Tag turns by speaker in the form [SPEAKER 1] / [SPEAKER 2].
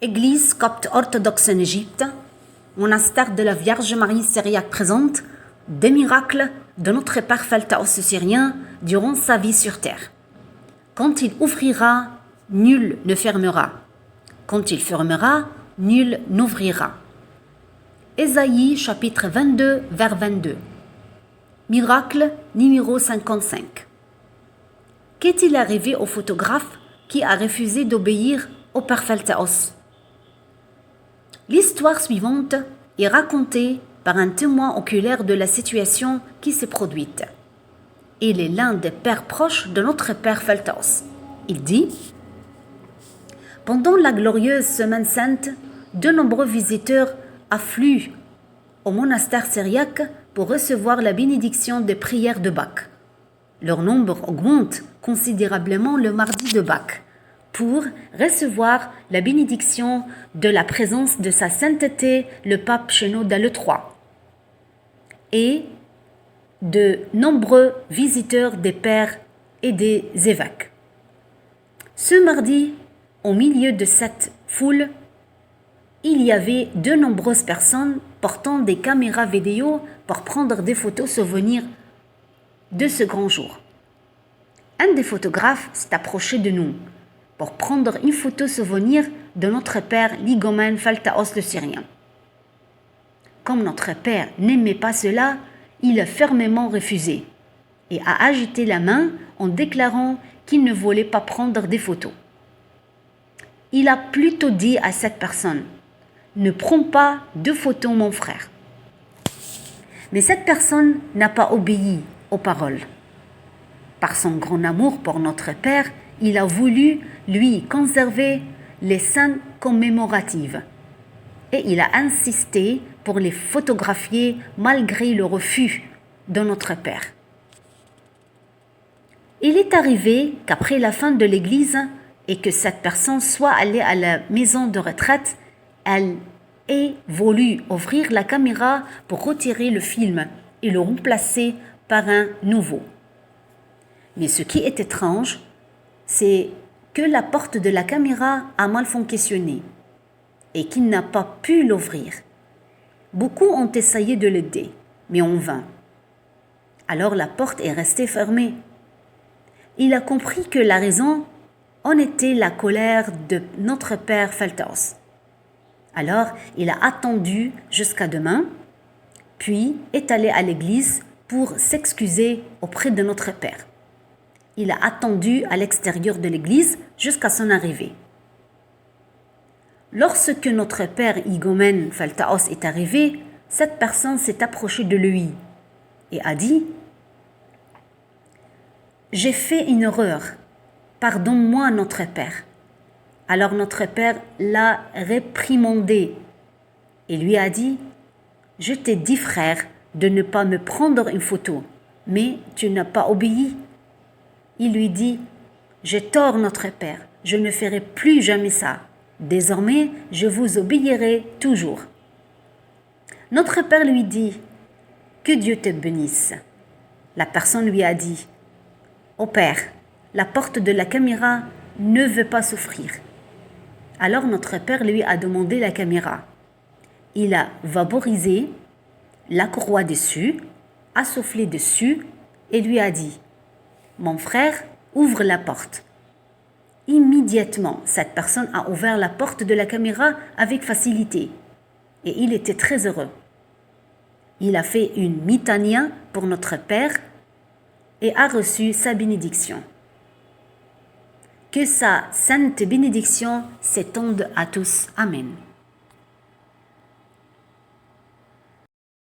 [SPEAKER 1] Église copte orthodoxe en Égypte, monastère de la Vierge Marie syriaque présente des miracles de notre Père Phaltaos syrien durant sa vie sur terre. Quand il ouvrira, nul ne fermera. Quand il fermera, nul n'ouvrira. Ésaïe chapitre 22, vers 22. Miracle numéro 55. Qu'est-il arrivé au photographe qui a refusé d'obéir au Père Phaltaos? L'histoire suivante est racontée par un témoin oculaire de la situation qui s'est produite. Il est l'un des pères proches de notre Père Phaltaos. Il dit: pendant la glorieuse Semaine Sainte, de nombreux visiteurs affluent au monastère syriaque pour recevoir la bénédiction des prières de Pâques. Leur nombre augmente considérablement le mardi de Pâques pour recevoir la bénédiction de la présence de sa sainteté, le pape Shenouda III, et de nombreux visiteurs des pères et des évêques. Ce mardi, au milieu de cette foule, il y avait de nombreuses personnes portant des caméras vidéo pour prendre des photos souvenirs de ce grand jour. Un des photographes s'est approché de nous pour prendre une photo souvenir de notre père l'Igomène Phaltaos le Syrien. Comme notre père n'aimait pas cela, il a fermement refusé et a agité la main en déclarant qu'il ne voulait pas prendre des photos. Il a plutôt dit à cette personne: ne prends pas de photos, mon frère. Mais cette personne n'a pas obéi aux paroles. Par son grand amour pour notre Père, il a voulu lui conserver les scènes commémoratives. Et il a insisté pour les photographier malgré le refus de notre Père. Il est arrivé qu'après la fin de l'église et que cette personne soit allée à la maison de retraite, elle ait voulu ouvrir la caméra pour retirer le film et le remplacer par un nouveau. Mais ce qui est étrange, c'est que la porte de la caméra a mal fonctionné et qu'il n'a pas pu l'ouvrir. Beaucoup ont essayé de l'aider, mais en vain. Alors la porte est restée fermée. Il a compris que la raison en était la colère de notre Père Phaltaos. Alors il a attendu jusqu'à demain, puis est allé à l'église pour s'excuser auprès de notre Père. Il a attendu à l'extérieur de l'église jusqu'à son arrivée. Lorsque notre père Igomène Phaltaos est arrivé, cette personne s'est approchée de lui et a dit: j'ai fait une erreur, pardonne-moi notre père. Alors notre père l'a réprimandé et lui a dit: je t'ai dit, frère, de ne pas me prendre une photo, mais tu n'as pas obéi. Il lui dit: j'ai tort notre père, je ne ferai plus jamais ça. Désormais, je vous obéirai toujours. Notre père lui dit: que Dieu te bénisse. La personne lui a dit: ô père, la porte de la caméra ne veut pas s'ouvrir. Alors notre père lui a demandé la caméra. Il a vaporisé la courroie dessus, a soufflé dessus et lui a dit: mon frère, ouvre la porte. Immédiatement, cette personne a ouvert la porte de la caméra avec facilité et il était très heureux. Il a fait une mitania pour notre Père et a reçu sa bénédiction. Que sa sainte bénédiction s'étende à tous. Amen.